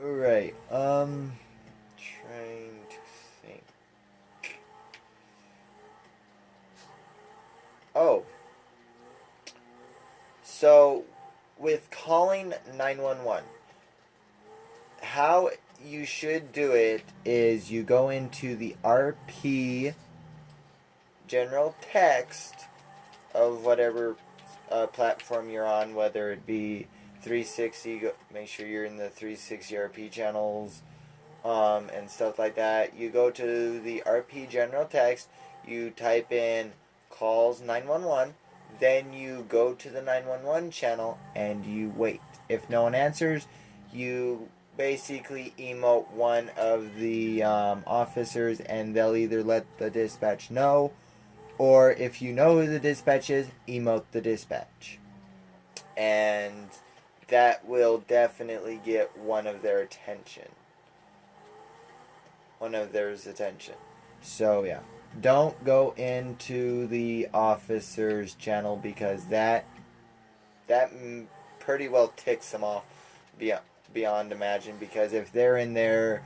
Alright, trying to think. Oh, so with calling 911, how you should do it is you go into the RP general text of whatever platform you're on, whether it be 360, make sure you're in the 360 RP channels, and stuff like that. You go to the RP general text, you type in calls 911, then you go to the 911 channel and you wait. If no one answers, you basically emote one of the officers and they'll either let the dispatch know, or if you know who the dispatch is, emote the dispatch. And that will definitely get one of their attention. One of theirs attention. So yeah, don't go into the officers channel because that pretty well ticks them off beyond imagine. Because if they're in there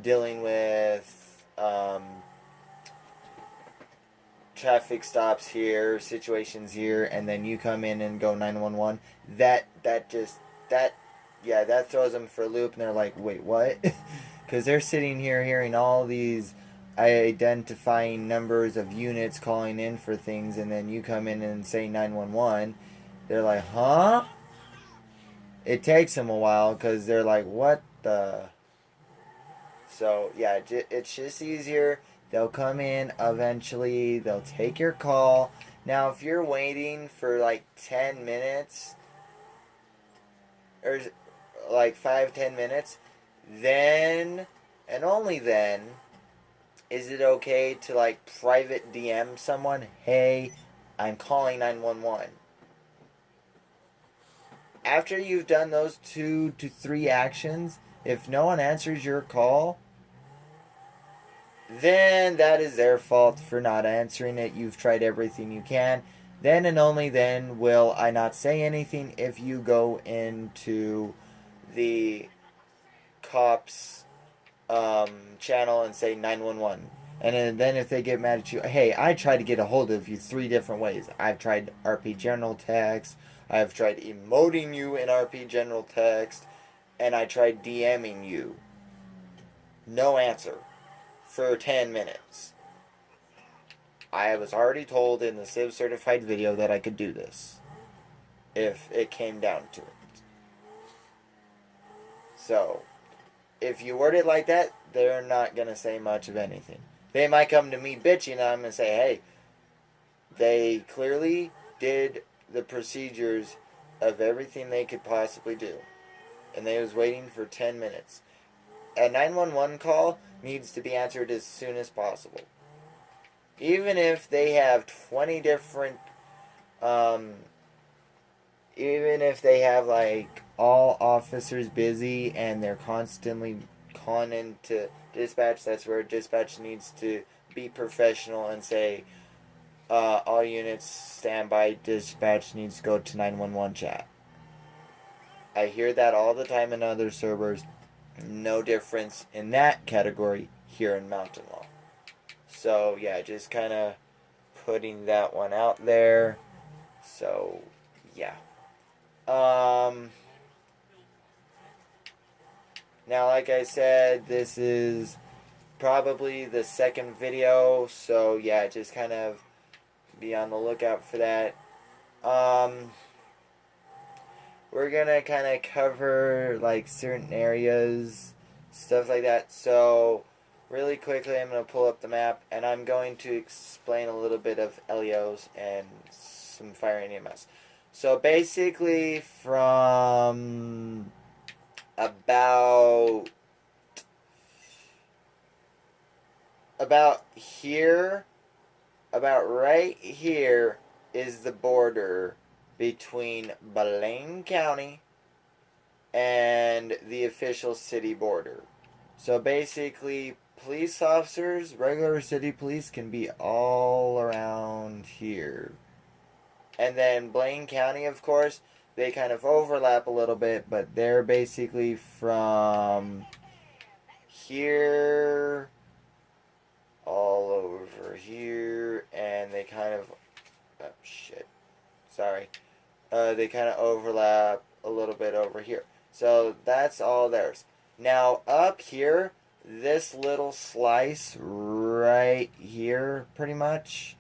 dealing with traffic stops here, situations here, and then you come in and go 911, that yeah, that throws them for a loop, and they're like, wait, what? Because they're sitting here hearing all these identifying numbers of units calling in for things, and then you come in and say 911. They're like, huh? It takes them a while because they're like, what the? So yeah, it's just easier. They'll come in eventually. They'll take your call. Now, if you're waiting for like 10 minutes or like 5-10 minutes, then and only then is it okay to like private DM someone. Hey, I'm calling 911. After you've done those 2 to 3 actions, if no one answers your call, then that is their fault for not answering it. You've tried everything you can. Then and only then will I not say anything if you go into the cops channel and say 911. And then if they get mad at you, hey, I tried to get a hold of you 3 different ways. I've tried RP General Text, I've tried emoting you in RP General Text, and I tried DMing you. No answer for 10 minutes. I was already told in the Civ certified video that I could do this if it came down to it. So, if you word it like that, they're not going to say much of anything. They might come to me bitching, and I'm going to say, hey, they clearly did the procedures of everything they could possibly do. And they was waiting for 10 minutes. A 911 call needs to be answered as soon as possible. Even if they have 20 different, even if they have like all officers busy and they're constantly calling into dispatch, that's where dispatch needs to be professional and say, all units stand by, dispatch needs to go to 911 chat. I hear that all the time in other servers. No difference in that category here in Mountain Law. So yeah, just kind of putting that one out there. So yeah. Now, like I said, this is probably the second video, so yeah, just kind of be on the lookout for that. We're gonna kind of cover like certain areas, stuff like that. So, really quickly, I'm gonna pull up the map and I'm going to explain a little bit of LEOs and some fire and EMS. So basically, from about here, about right here is the border between Blaine County and the official city border. So basically, police officers, regular city police, can be all around here. And then Blaine County, of course, they kind of overlap a little bit, but they're basically from here, all over here, and they kind of, oh shit, sorry, they kind of overlap a little bit over here. So that's all theirs. Now up here, this little slice right here, pretty much,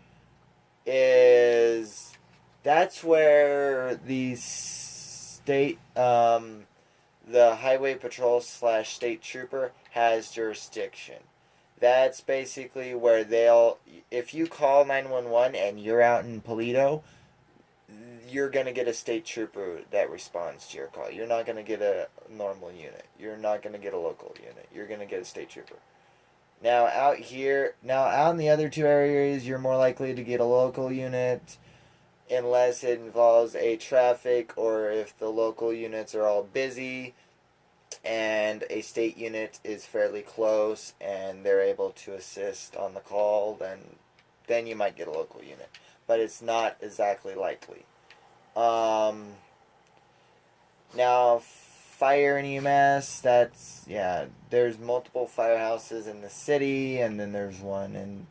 is, that's where the state, the highway patrol / state trooper has jurisdiction. That's basically where they'll, if you call 911 and you're out in Polito, you're going to get a state trooper that responds to your call. You're not going to get a normal unit. You're not going to get a local unit. You're going to get a state trooper. Now out here, now out in the other two areas, you're more likely to get a local unit unless it involves a traffic, or if the local units are all busy and a state unit is fairly close and they're able to assist on the call, then you might get a local unit. But it's not exactly likely. Now, fire and EMS, that's, yeah, there's multiple firehouses in the city, and then there's one in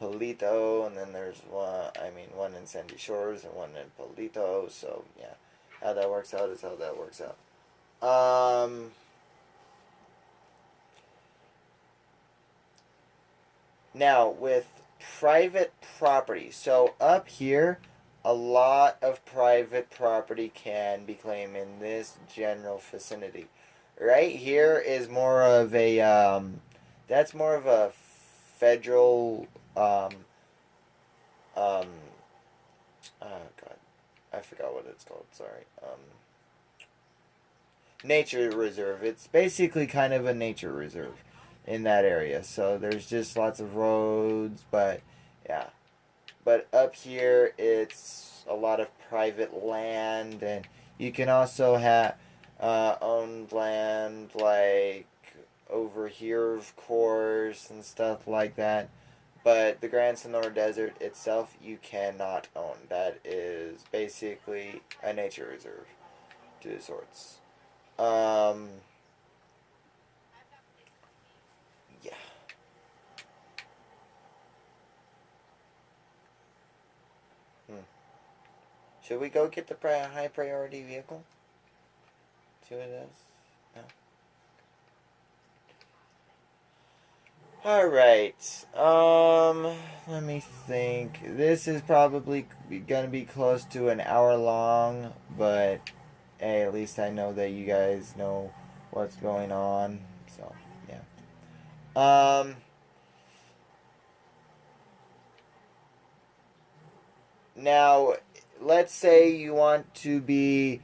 Polito, and then there's one in Sandy Shores and one in Polito, so, yeah, how that works out is how that works out. Now, with private property, so up here, a lot of private property can be claimed in this general vicinity. Right here is more of a, that's more of a federal, oh god, I forgot what it's called, sorry, nature reserve. It's basically kind of a nature reserve in that area, so there's just lots of roads, but, yeah. But up here, it's a lot of private land, and you can also have owned land, like over here, of course, and stuff like that. But the Grand Sonora Desert itself, you cannot own. That is basically a nature reserve to the sorts. Yeah. Should we go get the high priority vehicle? See what it is? No. Alright. Let me think. This is probably gonna be close to an hour long, but hey, at least I know that you guys know what's going on. So, yeah. Now, let's say you want to be,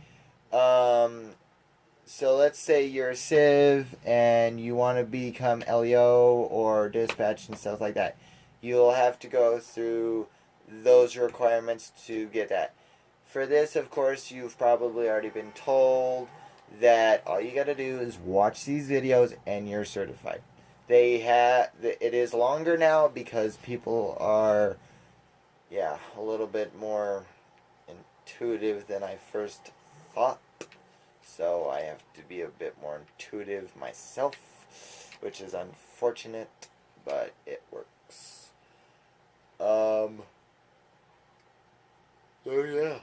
so let's say you're a Civ and you want to become LEO or dispatch and stuff like that. You'll have to go through those requirements to get that. For this, of course, you've probably already been told that all you got to do is watch these videos and you're certified. It is longer now because people are, yeah, a little bit more intuitive than I first thought. So I have to be a bit more intuitive myself, which is unfortunate, but it works. So yeah.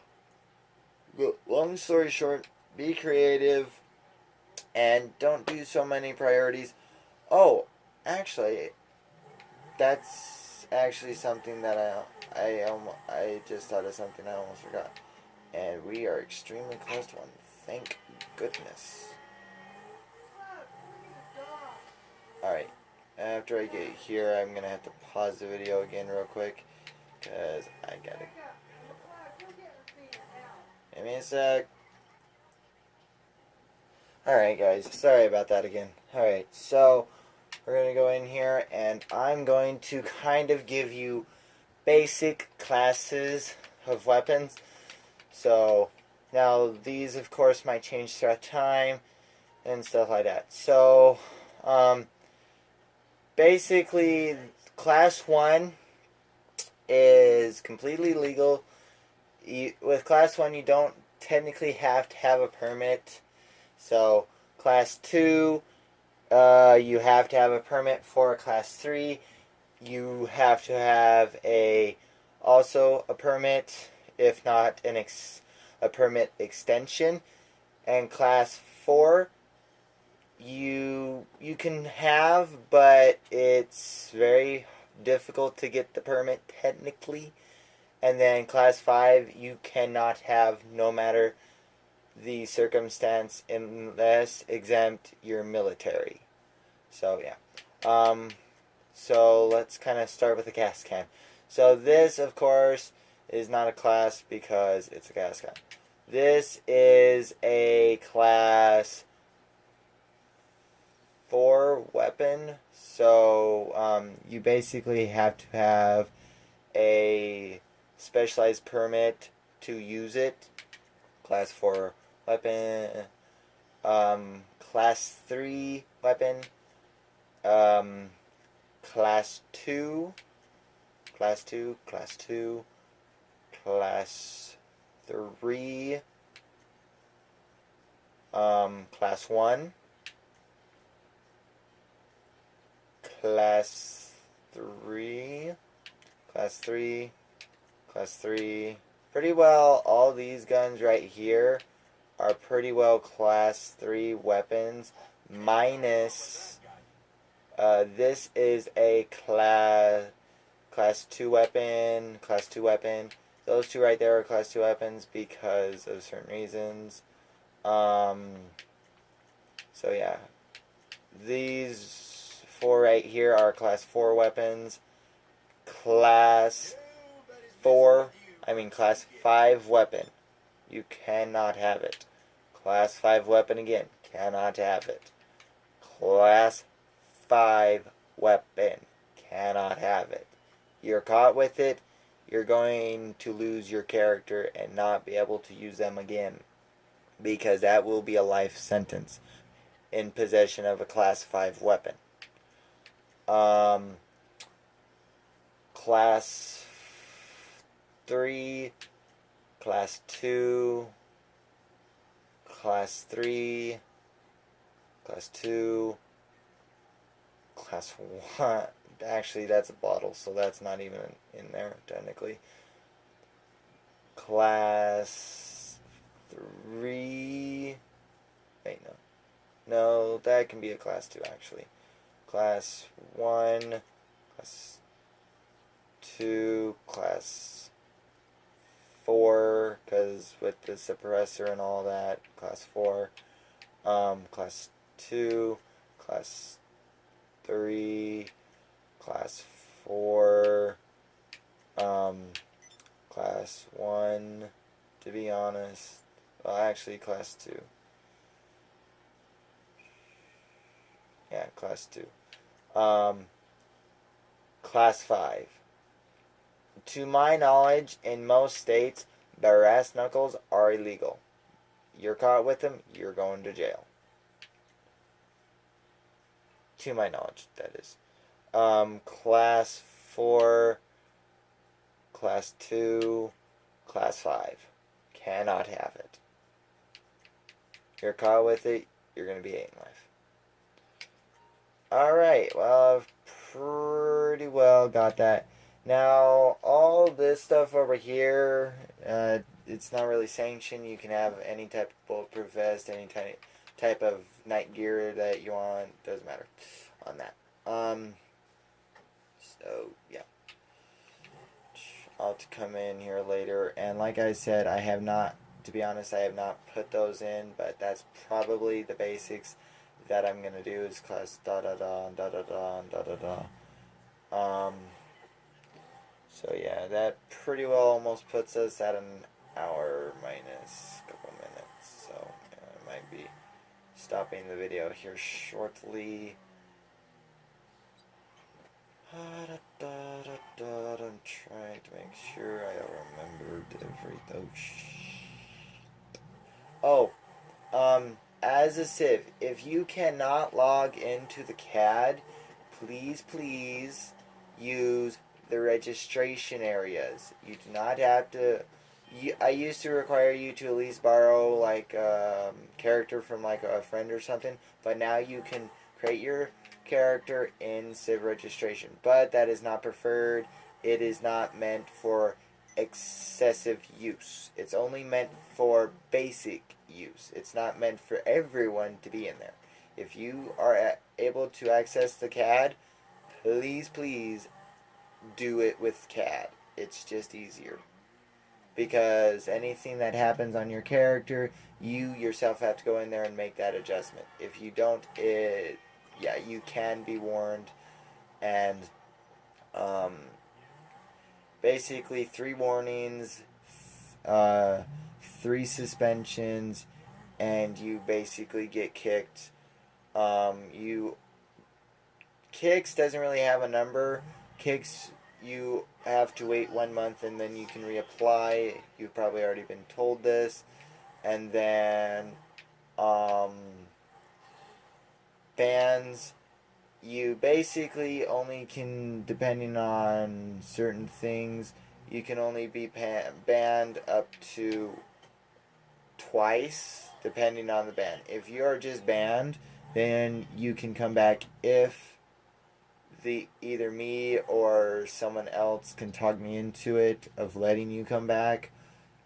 But long story short, be creative and don't do so many priorities. Oh, actually, that's actually something that I just thought of something I almost forgot. And we are extremely close to one. Thank goodness. Alright. After I get here, I'm going to have to pause the video again real quick. Because I got to... Give me a sec. Alright, guys. Sorry about that again. Alright, so... We're going to go in here, and I'm going to kind of give you basic classes of weapons. So, now these, of course, might change throughout time and stuff like that. So, basically, Class 1 is completely legal. With Class 1, you don't technically have to have a permit. So, Class 2... You have to have a permit for a class 3. You have to have also a permit, if not a permit extension. And class 4, you can have, but it's very difficult to get the permit technically. And then class 5, you cannot have, no matter the circumstance, unless exempt you're military. So yeah. So let's kind of start with the gas can. So this, of course, is not a class because it's a gas can. This is a class 4 weapon. So you basically have to have a specialized permit to use it. Class 4 weapon. Class 3 weapon. Class 2. Class 2. Class 2. Class 3. Class 1. Class 3. Class 3. Class 3. Pretty well, all these guns right here are pretty well class 3 weapons, minus this is a class 2 weapon, class 2 weapon. Those two right there are class 2 weapons because of certain reasons. So yeah, these 4 right here are class 4 weapons. Class 5 weapon, you cannot have it. Class 5 weapon again, cannot have it. Class 5 weapon, cannot have it. You're caught with it, you're going to lose your character and not be able to use them again, because that will be a life sentence in possession of a class 5 weapon. Class 3, class 2, class 3, class 2, class 1. Actually, that's a bottle, so that's not even in there, technically. Class 3. Wait, no. No, that can be a class 2, actually. Class 1, class 2, class 4, because with the suppressor and all that, class 4, class 2, class 3, class 4, class 1, to be honest, well, actually, class 2. Yeah, class 2. Class 5. To my knowledge, in most states, brass knuckles are illegal. You're caught with them, you're going to jail. To my knowledge, that is. Class 4, class 2, class 5. Cannot have it. You're caught with it, you're going to be 8 in life. Alright, well, I've pretty well got that. Now, all this stuff over here, it's not really sanctioned. You can have any type of bulletproof vest, any type of night gear that you want. Doesn't matter on that. So, yeah. I'll have to come in here later. And like I said, I have not, to be honest, I have not put those in. But that's probably the basics that I'm going to do is class da-da-da, da-da-da, da-da-da. So yeah, that pretty well almost puts us at an hour minus a couple minutes. So yeah, I might be stopping the video here shortly. I'm trying to make sure I remembered everything. Oh, as a Civ, if you cannot log into the CAD, please use the registration areas. You do not have to. I used to require you to at least borrow like character from like a friend or something, but now you can create your character in Civ registration, but that is not preferred. It is not meant for excessive use. It's only meant for basic use. It's not meant for everyone to be in there. If you are able to access the CAD, please do it with CAD. It's just easier. Because anything that happens on your character, you yourself have to go in there and make that adjustment. If you don't, you can be warned. And basically 3 warnings, 3 suspensions, and you basically get kicked. Kicks doesn't really have a number. Kicks, you have to wait 1 month and then you can reapply. You've probably already been told this. And then bans, you basically only can, depending on certain things, you can only be banned up to twice, depending on the ban. If you are just banned, then you can come back if either me or someone else can talk me into it of letting you come back.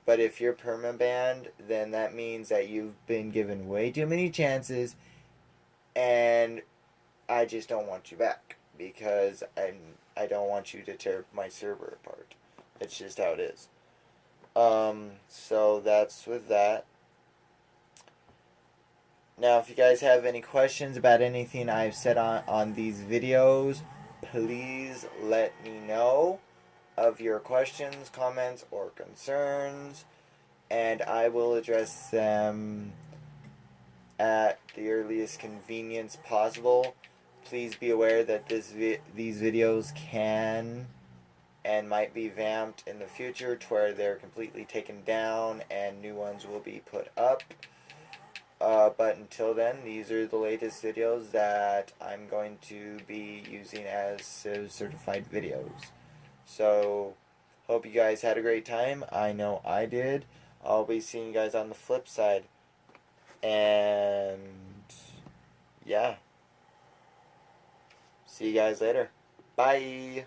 But if you're perma-banned, then that means that you've been given way too many chances, and I just don't want you back, because I don't want you to tear my server apart. It's just how it is. So that's with that. Now, if you guys have any questions about anything I've said on these videos, please let me know of your questions, comments, or concerns, and I will address them at the earliest convenience possible. Please be aware that these videos can and might be vamped in the future to where they're completely taken down and new ones will be put up. But until then, these are the latest videos that I'm going to be using as Civ certified videos. So, hope you guys had a great time. I know I did. I'll be seeing you guys on the flip side. And yeah. See you guys later. Bye.